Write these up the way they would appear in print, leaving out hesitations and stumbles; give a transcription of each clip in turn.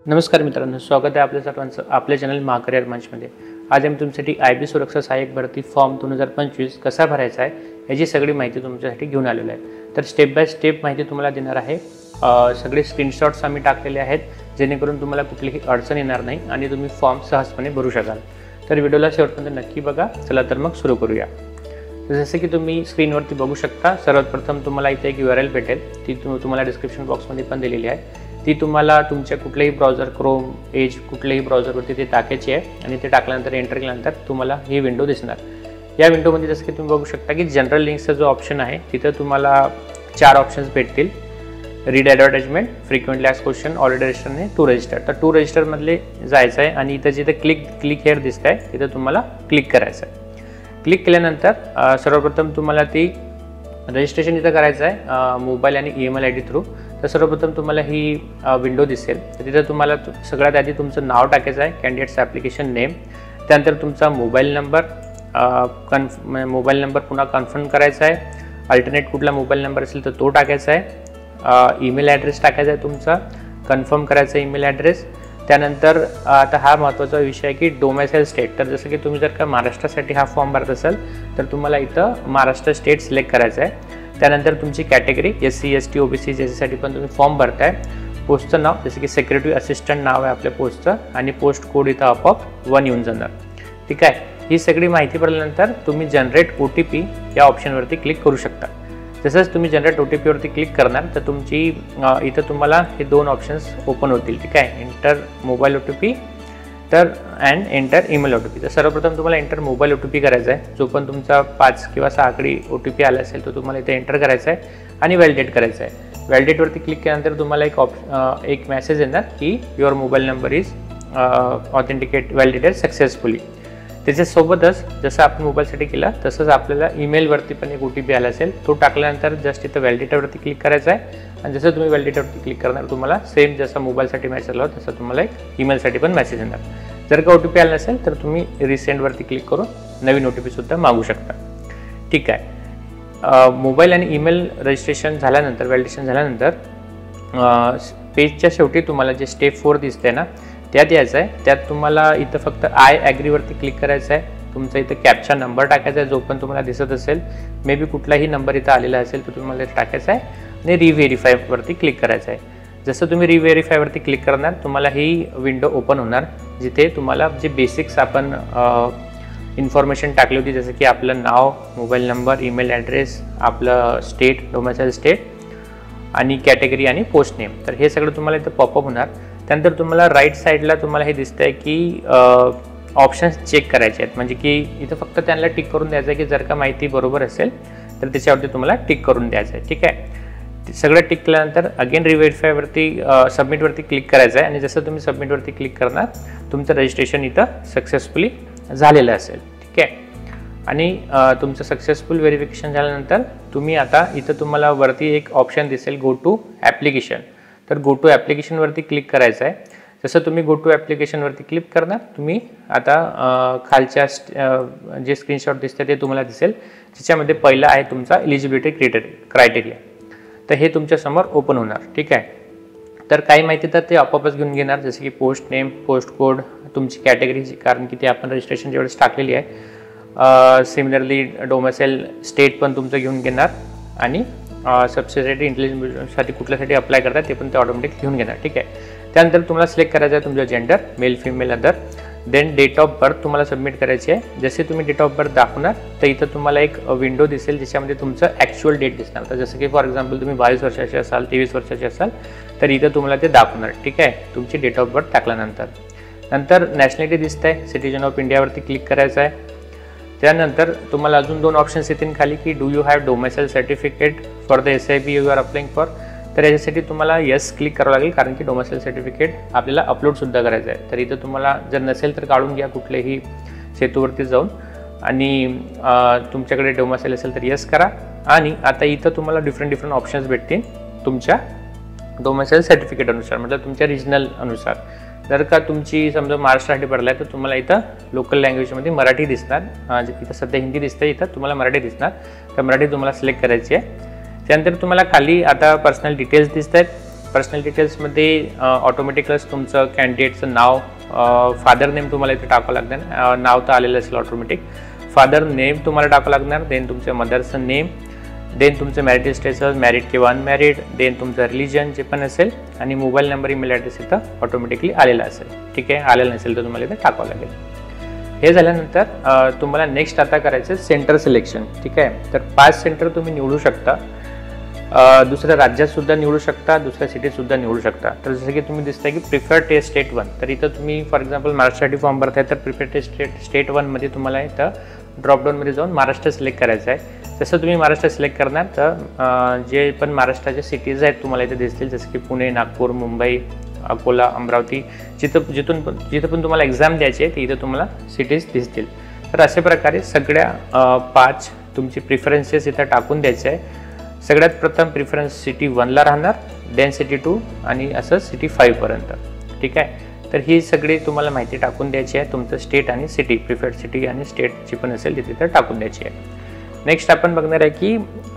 नमस्कार मित्रांनो, स्वागत आहे आपल्या सर्वांचं आपल्या चॅनल महाकरियर मंचमध्ये। आज आम्ही तुमच्यासाठी IB सुरक्षा सहाय्यक भरती फॉर्म 2025 कसा भरायचा आहे याची सगळी माहिती तुमच्यासाठी घेऊन आलेलो आहे। तर स्टेप बाय स्टेप माहिती तुम्हाला देणार आहे। सगळे स्क्रीनशॉट्स आम्ही टाकलेले आहेत जेणेकरून तुम्हाला कुठलीही अडचण येणार नाही आणि तुम्ही फॉर्म सहजपणे भरू शकाल। तर व्हिडिओला शेवटपर्यंत नक्की बघा। चला तर मग सुरू करूया। जसे की तुम्ही स्क्रीनवरती बघू शकता, सर्वात प्रथम तुम्हाला इथे एक URL भेटेल, ती तुम्हाला डिस्क्रिप्शन बॉक्समध्ये पण दिलेली आहे। ती तुम्हाला तुमच्या कुठल्याही ब्राउझर, क्रोम, एज कुठल्याही ब्राउझरवरती ते टाकायची आहे आणि ते टाकल्यानंतर एंटर केल्यानंतर तुम्हाला ही विंडो दिसणार। या विंडोमध्ये जसं की तुम्ही बघू शकता की जनरल लिंक्सचा जो ऑप्शन आहे तिथं तुम्हाला 4 ऑप्शन्स भेटतील। Read advertisement, frequently asked question, already register आणि टू रजिस्टर। तर टू रजिस्टरमधले जायचं आहे आणि इथं जिथं क्लिक हेअर दिसत आहे तिथं तुम्हाला क्लिक करायचं आहे। क्लिक केल्यानंतर सर्वप्रथम तुम्हाला ती रजिस्ट्रेशन इथं करायचं आहे मोबाईल आणि ईमेल ID थ्रू। तर सर्वप्रथम तुम्हाला ही विंडो दिसेल। तर तिथं तुम्हाला सगळ्यात आधी तुमचं नाव टाकायचं आहे, कॅन्डिडेट्स ॲप्लिकेशन नेम, त्यानंतर तुमचा मोबाईल नंबर पुन्हा कन्फर्म करायचा आहे। अल्टरनेट कुठला मोबाईल नंबर असेल तर तो टाकायचा आहे। ईमेल ॲड्रेस टाकायचा आहे तुमचा, कन्फर्म करायचा ईमेल ॲड्रेस। त्यानंतर आता हा महत्त्वाचा विषय आहे की डोमेसाईल स्टेट। तर जसं की तुम्ही जर का महाराष्ट्रासाठी हा फॉर्म भरत असाल तर तुम्हाला इथं महाराष्ट्र स्टेट सिलेक्ट करायचं आहे। त्यानंतर तुमची कॅटेगरी SC ST OBC ज्याच्यासाठी पण तुम्ही फॉर्म भरताय। पोस्टचं नाव जसं की सेक्रेटरी असिस्टंट नाव आहे आपल्या पोस्टचं आणि पोस्ट कोड इथं आपोआप 1 येऊन जाणार। ठीक आहे, ही सगळी माहिती भरल्यानंतर तुम्ही जनरेट OTP या ऑप्शनवरती क्लिक करू शकता। जसंच तुम्ही जनरेट OTP वरती क्लिक करणार तर तुमची इथं तुम्हाला हे 2 ऑप्शन्स ओपन होतील। ठीक आहे, एंटर मोबाईल OTP तर अँड एंटर ईमेल OTP। तर सर्वप्रथम तुम्हाला एंटर मोबाईल OTP करायचा आहे। जो पण तुमचा 5 किंवा 6 आकडी OTP आला असेल तो तुम्हाला इथे एंटर करायचा आहे आणि व्हॅलिडेट करायचा आहे। व्हॅलिडेटवरती क्लिक केल्यानंतर तुम्हाला एक मेसेज येणार की your mobile number is validated successfully. त्याच्यासोबतच जसं आपण मोबाईलसाठी केला तसंच आपल्याला ईमेलवरती पण एक OTP आला असेल, तो टाकल्यानंतर जस्ट इथं व्हॅलिडेटरवरती क्लिक करायचा आहे आणि जसं तुम्ही व्हॅलिडेटरवरती क्लिक करणार तुम्हाला सेम जसं मोबाईलसाठी मेसेज आला तसं तुम्हाला एक ईमेलसाठी पण मेसेज येणार। जर का OTP आला नसेल तर तुम्ही रिसेंडवरती क्लिक करून नवीन OTP सुद्धा मागू शकता। ठीक आहे, मोबाईल आणि ईमेल रजिस्ट्रेशन झाल्यानंतर, व्हॅलिडेशन झाल्यानंतर पेजच्या शेवटी तुम्हाला जे स्टेप 4 दिसते ना त्यात यायचं आहे। त्यात तुम्हाला इथं फक्त आय ॲग्रीवरती क्लिक करायचं आहे। तुमचा इथं कॅप्चा नंबर टाकायचा आहे जो पण तुम्हाला दिसत असेल, मे बी कुठलाही नंबर इथं आलेला असेल तो तुम्हाला टाकायचा आहे आणि रिव्हेरीफायवरती क्लिक करायचं आहे। जसं तुम्ही रिव्हेरीफायवरती क्लिक करणार तुम्हाला ही विंडो ओपन होणार जिथे तुम्हाला जे बेसिक्स आपण इन्फॉर्मेशन टाकली होती, जसं की आपलं नाव, मोबाईल नंबर, ईमेल ॲड्रेस, आपलं स्टेट, डोमेसाईल स्टेट आणि कॅटेगरी आणि पोस्ट नेम, तर हे सगळं तुम्हाला इथं पॉपअप होणार। त्यानंतर तुम्हाला राईट साईडला तुम्हाला हे दिसतं आहे की ऑप्शन्स चेक करायचे आहेत, म्हणजे की इथं फक्त त्यांना टिक करून द्यायचं आहे की जर का माहिती बरोबर असेल तर त्याच्यावरती तुम्हाला टिक करून द्यायचं आहे। ठीक आहे, सगळं टिक केल्यानंतर अगेन रिव्हेरीफायवरती सबमिटवरती क्लिक करायचं आहे आणि जसं तुम्ही सबमिटवरती क्लिक करणार तुमचं रजिस्ट्रेशन इथं सक्सेसफुली झालेलं असेल। ठीक आहे, आणि तुमचं सक्सेसफुल व्हेरिफिकेशन झाल्यानंतर तुम्ही आता इथं तुम्हाला वरती एक ऑप्शन दिसेल गो टू ॲप्लिकेशन। तर गो टू ॲप्लिकेशनवरती क्लिक करायचं आहे। जसं तुम्ही गो टू ॲप्लिकेशनवरती क्लिक करणार तुम्ही आता खालच्या जे स्क्रीनशॉट दिसते ते तुम्हाला दिसेल, ज्याच्यामध्ये पहिला आहे तुमचा एलिजिबिलिटी क्रायटेरिया। तर हे तुमच्यासमोर ओपन होणार। ठीक आहे, तर काही माहिती तर ते आपोआपच घेऊन घेणार, जसं की पोस्ट नेम, पोस्ट कोड, तुमची कॅटेगरी, कारण की ते आपण रजिस्ट्रेशन जेवढेच टाकलेली आहे। सिमिलरली डोमेसाईल स्टेट पण तुमचं घेऊन घेणार आणि सबसिडायरी इंटेलिजन्ससाठी कुठल्यासाठी अप्लाय करतात ते पण ते ऑटोमॅटिक घेऊन घेणार। ठीक आहे, त्यानंतर तुम्हाला सिलेक्ट करायचं आहे तुमचं gender, male, female, other, then date of birth तुम्हाला सबमिट करायची आहे। जसे तुम्ही डेट ऑफ बर्थ दाखवणार तर इथं तुम्हाला एक विंडो दिसेल ज्याच्यामध्ये तुमचं ॲक्च्युअल डेट दिसणार। तर जसं की फॉर एक्झाम्पल तुम्ही 22 वर्षाचे असाल, 23 वर्षाचे असाल तर इथं तुम्हाला ते दाखवणार। ठीक आहे, तुमची डेट ऑफ बर्थ टाकल्यानंतर नॅशनॅलिटी दिसत आहे, सिटीजन ऑफ इंडियावरती क्लिक करायचं आहे। त्यानंतर तुम्हाला अजून 2 ऑप्शन्स येतील खाली की do you have domicile certificate for the SIB you are applying for. तर याच्यासाठी तुम्हाला येस क्लिक करावं लागेल कारण की डोमेसाईल सर्टिफिकेट आपल्याला अपलोडसुद्धा करायचं आहे। तर इथं तुम्हाला जर नसेल तर काढून घ्या कुठल्याही सेतूवरती जाऊन आणि तुमच्याकडे डोमेसाईल असेल तर येस करा। आणि आता इथं तुम्हाला डिफरंट ऑप्शन्स भेटतील तुमच्या डोमेसाईल सर्टिफिकेट अनुसार, मतलब तुमच्या रिजनल अनुसार। जर का तुमची समजा महाराष्ट्रासाठी भरला आहे तर तुम्हाला इथं लोकल लँग्वेजमध्ये मराठी दिसणार, इथं सध्या हिंदी दिसतं, इथं तुम्हाला मराठी दिसणार, तर मराठी तुम्हाला सिलेक्ट करायची आहे। त्यानंतर तुम्हाला खाली आता पर्सनल डिटेल्स दिसत आहेत, पर्सनल डिटेल्समध्ये ऑटोमॅटिकच तुमचं कॅन्डिडेटचं नाव, फादर नेम तुम्हाला इथे टाकावं लागणार, नाव तर आलेलं असेल ऑटोमॅटिक, फादर नेम तुम्हाला टाकावं लागणार, देन तुमच्या मदरचं नेम, देन तुमचं मॅरिटल स्टेटस, मॅरिड किंवा अनमॅरिड, देन तुमचं रिलिजन जे पण असेल, आणि मोबाईल नंबर, ईमेल ॲड्रेस इथं ऑटोमॅटिकली आलेला असेल. ठीक आहे, आलेलं नसेल तर तुम्हाला इथे टाकावं लागेल. हे झाल्यानंतर तुम्हाला नेक्स्ट आता करायचं सेंटर सिलेक्शन. ठीक आहे, तर 5 सेंटर तुम्ही निवडू शकता. दुसऱ्या राज्यातसुद्धा निवडू शकता, दुसऱ्या सिटीतसुद्धा निवडू शकता. तर जसं की तुम्ही दिसतंय की प्रिफर्ड टेस्ट स्टेट 1, तर इथं तुम्ही फॉर एक्झाम्पल महाराष्ट्रासाठी फॉर्म भरताय तर प्रिफर्ड टेस्ट स्टेट 1मध्ये तुम्हाला इथं ड्रॉपडाऊनमध्ये जाऊन महाराष्ट्र सिलेक्ट करायचं आहे. जसं तुम्ही महाराष्ट्र सिलेक्ट करणार तर जे पण महाराष्ट्राचे सिटीज आहेत तुम्हाला इथे दिसतील, जसं की पुणे, नागपूर, मुंबई, अकोला, अमरावती, जिथं पण तुम्हाला एक्झाम द्यायची आहे तिथं तुम्हाला सिटीज दिसतील. तर अशा प्रकारे सगळ्या 5 तुमची प्रिफरन्सेस इथं टाकून द्यायचे आहे. सगळ्यात प्रथम प्रिफरन्स सिटी 1ला राहणार, देन सिटी 2 आणि असं सिटी 5पर्यंत. ठीक आहे, तर ही सगळी तुम्हाला माहिती टाकून द्यायची आहे. तुमचं स्टेट आणि सिटी, प्रिफर्ड सिटी आणि स्टेट जी पण असेल तिथे तर टाकून द्यायची आहे. नेक्स्ट आपण बघणार आहे की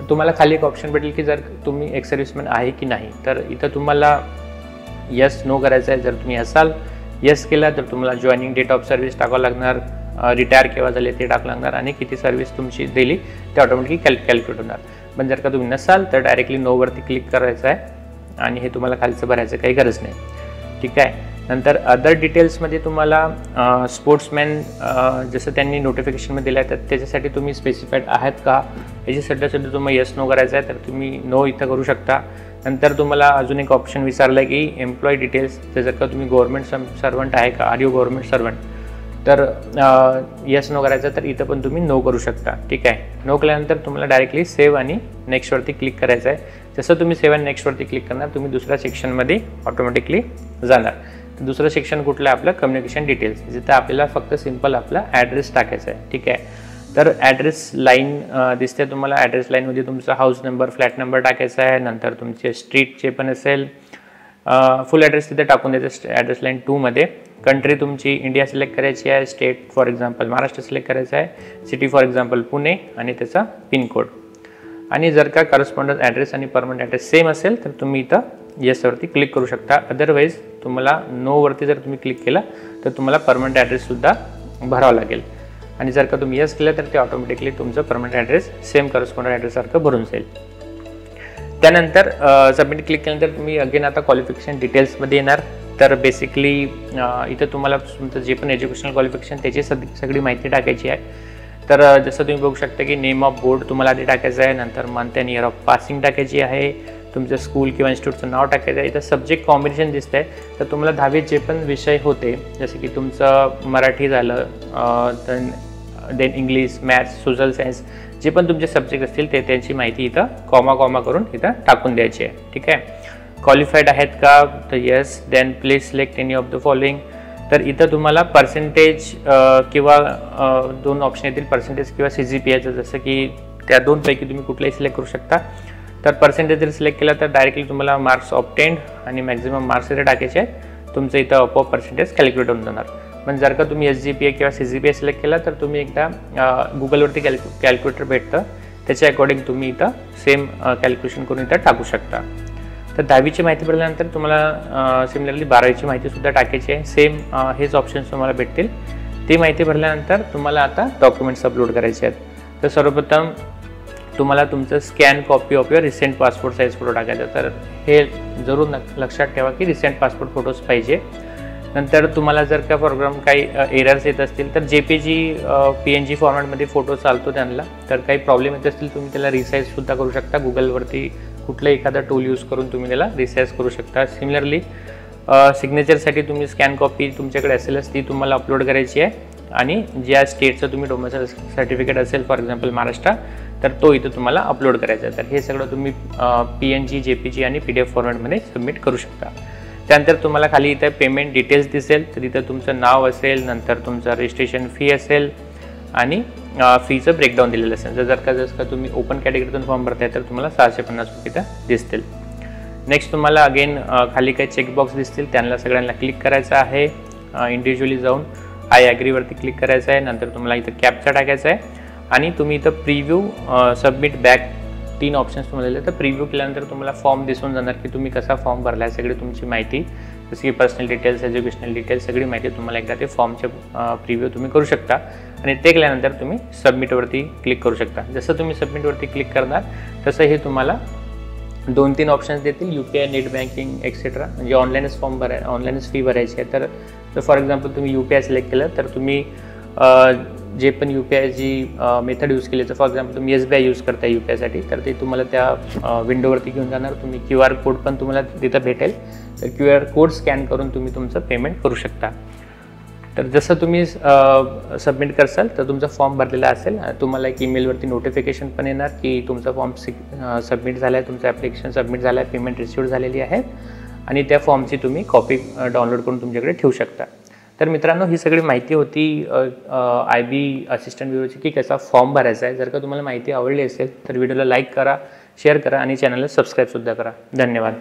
तुम्हाला खाली एक ऑप्शन भेटेल की जर तुम्ही एक्स सर्व्हिसमॅन आहे की नाही. तर इथं तुम्हाला यस नो करायचं आहे. जर तुम्ही असाल, यस केला तर तुम्हाला जॉईनिंग डेट ऑफ सर्व्हिस टाकावं लागणार, रिटायर केव्हा झाले ते टाकावं लागणार, आणि किती सर्व्हिस तुमची दिली ते ऑटोमॅटिकली कॅल्क्युलेट होणार. पण जर का तुम्ही नसाल तर डायरेक्टली नोवरती क्लिक करायचं आहे आणि हे तुम्हाला खालचं भरायचं काही गरज नाही. ठीक आहे, नंतर अदर डिटेल्समध्ये तुम्हाला स्पोर्ट्समॅन जसं त्यांनी नोटिफिकेशनमध्ये दिलं आहे तर त्याच्यासाठी तुम्ही स्पेसिफाईड आहात का याच्यासाठी सुद्धा तुम्हाला यस नो करायचं आहे, तर तुम्ही नो इथं करू शकता. नंतर तुम्हाला अजून एक ऑप्शन विचारलं आहे की एम्प्लॉई डिटेल्स, तर जर का तुम्ही गव्हर्नमेंट सर्वंट आहे का, आर यू गव्हर्नमेंट सर्वंट, तर यस नो करायचं, तर इथं पण तुम्ही नो करू शकता. ठीक आहे, नो केल्यानंतर तुम्हाला डायरेक्टली सेव्ह आणि नेक्स्टवरती क्लिक करायचं आहे. जसं तुम्ही सेव्ह आणि नेक्स्टवरती क्लिक करणार तुम्ही दुसऱ्या सेक्शनमध्ये ऑटोमॅटिकली जाणार. दुसरं सेक्शन कुठलं आहे आपलं कम्युनिकेशन डिटेल्स, जिथं आपल्याला फक्त सिम्पल आपला ॲड्रेस टाकायचा आहे. ठीक आहे, तर ॲड्रेस लाईन दिसते तुम्हाला. ॲड्रेस लाईनमध्ये तुमचा हाऊस नंबर, फ्लॅट नंबर टाकायचा आहे. नंतर तुमचे स्ट्रीट जे पण असेल फुल ॲड्रेस तिथे टाकून द्यायचं ॲड्रेस लाईन 2मध्ये. कंट्री तुमची इंडिया सिलेक्ट करायची आहे, state for example Maharashtra select करायचं आहे, सिटी फॉर एक्झाम्पल पुणे आणि त्याचा पिनकोड. आणि जर का करस्पॉन्डन्स ॲड्रेस आणि परमनंट ॲड्रेस सेम असेल तर तुम्ही इथं येसवरती क्लिक करू शकता. अदरवाईज तुम्हाला नोवरती जर तुम्ही क्लिक केला तर तुम्हाला परमनंट ॲड्रेससुद्धा भरावा लागेल. आणि जर का तुम्ही येस केलं तर ते ऑटोमॅटिकली तुमचं परमनंट ॲड्रेस सेम करस्पॉन्डंट ॲड्रेससारखं भरून जाईल. त्यानंतर सबमिट क्लिक केल्यानंतर तुम्ही अगेन आता क्वालिफिकेशन डिटेल्समध्ये येणार. तर बेसिकली इथं तुम्हाला तुमचं जे पण एज्युकेशनल क्वालिफिकेशन त्याची सगळी माहिती टाकायची आहे. तर जसं तुम्ही बघू शकता की नेम ऑफ बोर्ड तुम्हाला आधी टाकायचं आहे, नंतर month and year of passing टाकायची आहे, तुमचं स्कूल किंवा इन्स्टिट्यूटचं नाव टाकायचं आहे. इथं सब्जेक्ट कॉम्बिनेशन दिसतं आहे, तर तुम्हाला 10वीत जे पण विषय होते जसे की तुमचं मराठी झालं, then English, maths, social science जे पण तुमचे सब्जेक्ट असतील ते त्यांची माहिती इथं कॉमा करून इथं टाकून द्यायची आहे. ठीक आहे, क्वालिफाईड आहेत का, तर yes, then please select any of the following. तर इथं तुम्हाला पर्सेंटेज किंवा 2 ऑप्शन येतील, पर्सेंटेज किंवा CGPAचं, जसं की त्या 2पैकी तुम्ही कुठलाही सिलेक्ट करू शकता. तर पर्सेंटेज जर सिलेक्ट केला तर डायरेक्टली तुम्हाला मार्क्स ऑब्टेन्ड आणि मॅक्झिमम मार्क्स इथे टाकायचे आहेत. तुमचं इथं आपोआप पर्सेंटेज कॅल्क्युलेट होऊन जाणार. पण जर का तुम्ही SGPA किंवा CGPA सिलेक्ट केला तर तुम्ही एकदा गुगलवरती कॅल्क्युलेटर भेटतं, त्याच्या अकॉर्डिंग तुम्ही इथं सेम कॅल्क्युलेशन करून इथं टाकू शकता. तर 10वीची माहिती भरल्यानंतर तुम्हाला सिमिलरली 12वीची माहितीसुद्धा टाकायची आहे. सेम हेच ऑप्शन्स तुम्हाला भेटतील. ती माहिती भरल्यानंतर तुम्हाला आता डॉक्युमेंट्स अपलोड करायचे आहेत. तर सर्वप्रथम तुम्हाला तुमचं scan copy of your recent passport size photo टाकायचा. तर हे जरूर लक्षात ठेवा की रिसेंट पासपोर्ट फोटोज पाहिजे. नंतर तुम्हाला जर का प्रोग्राम काही एरर्स येत असतील तर JPG PNG फॉर्मॅटमध्ये फोटो चालतो त्यांना. तर काही प्रॉब्लेम येत असतील तुम्ही त्याला रिसाईजसुद्धा करू शकता. गुगलवरती कुठलं एखादा टूल यूज करून तुम्ही त्याला रिसाईज करू शकता. सिमिलरली सिग्नेचरसाठी तुम्ही स्कॅन कॉपी तुमच्याकडे असेलच ती तुम्हाला अपलोड करायची आहे. आणि ज्या स्टेटचं तुम्ही डोमेसाईल सर्टिफिकेट असेल फॉर एक्झाम्पल महाराष्ट्र, तर तो इथं तुम्हाला अपलोड करायचा आहे. तर हे सगळं तुम्ही PNG, JPG आणि PDF फॉर्मॅटमध्ये सबमिट करू शकता. त्यानंतर तुम्हाला खाली इथं पेमेंट डिटेल्स दिसेल. तर इथं तुमचं नाव असेल, नंतर तुमचं रजिस्ट्रेशन फी असेल आणि फीचं ब्रेकडाऊन दिलेलं असेल. जर का तुम्ही ओपन कॅटेगरीतून फॉर्म भरताय तर तुम्हाला 650 रुपये इथं दिसतील. नेक्स्ट तुम्हाला अगेन खाली काही चेकबॉक्स दिसतील, त्यांना सगळ्यांना क्लिक करायचं आहे. इंडिव्हिज्युअली जाऊन आय ॲग्रीवरती क्लिक करायचं आहे. नंतर तुम्हाला इथं कॅप्चा टाकायचा आहे आणि तुम्ही इथं प्रिव्ह्यू सबमिट बॅक 3 ऑप्शन्स तुम्हाला दिले. तर प्रिव्ह्यू केल्यानंतर तुम्हाला फॉर्म दिसून जाणार की तुम्ही कसा फॉर्म भरला आहे. सगळी तुमची माहिती जसं की पर्सनल डिटेल्स, एज्युकेशनल डिटेल्स सगळी माहिती तुम्हाला एकदा ते फॉर्मचे प्रिव्ह्यू तुम्ही करू शकता आणि ते केल्यानंतर तुम्ही सबमिटवरती क्लिक करू शकता. जसं तुम्ही सबमिटवरती क्लिक करणार तसं हे तुम्हाला 2-3 ऑप्शन्स देतील, UPI, नेट बँकिंग एक्सेट्रा. म्हणजे ऑनलाईनच फॉर्म ऑनलाईनच फी भरायची आहे. तर फॉर एक्झाम्पल तुम्ही UPI सिलेक्ट केलं तर तुम्ही जे पण UPI जी मेथड यूज केली, तर फॉर एक्झाम्पल तुम्ही SBI यूज करताय UPIसाठी, तर ते तुम्हाला त्या विंडोवरती घेऊन जाणार. तुम्ही QR कोड पण तुम्हाला तिथं भेटेल, तर QR कोड स्कॅन करून तुम्ही तुमचं पेमेंट करू शकता. तर जसं तुम्ही सबमिट करसाल तर तुमचा फॉर्म भरलेला असेल, तुम्हाला एक ईमेलवरती नोटिफिकेशन पण येणार की तुमचा फॉर्म सबमिट झाला आहे, तुमचं ॲप्लिकेशन सबमिट झालं आहे, पेमेंट रिसिव्ह झालेली आहे आणि त्या फॉर्मची तुम्ही कॉपी डाउनलोड करून तुमच्याकडे ठेवू शकता. तर मित्रांनो, ही सगळी माहिती होती IB असिस्टंट ब्युरोची की कसा फॉर्म भरायचा आहे. जर का तुम्हाला माहिती आवडली असेल तर व्हिडिओला लाईक करा, शेअर करा आणि चॅनलला सबस्क्राईबसुद्धा करा. धन्यवाद.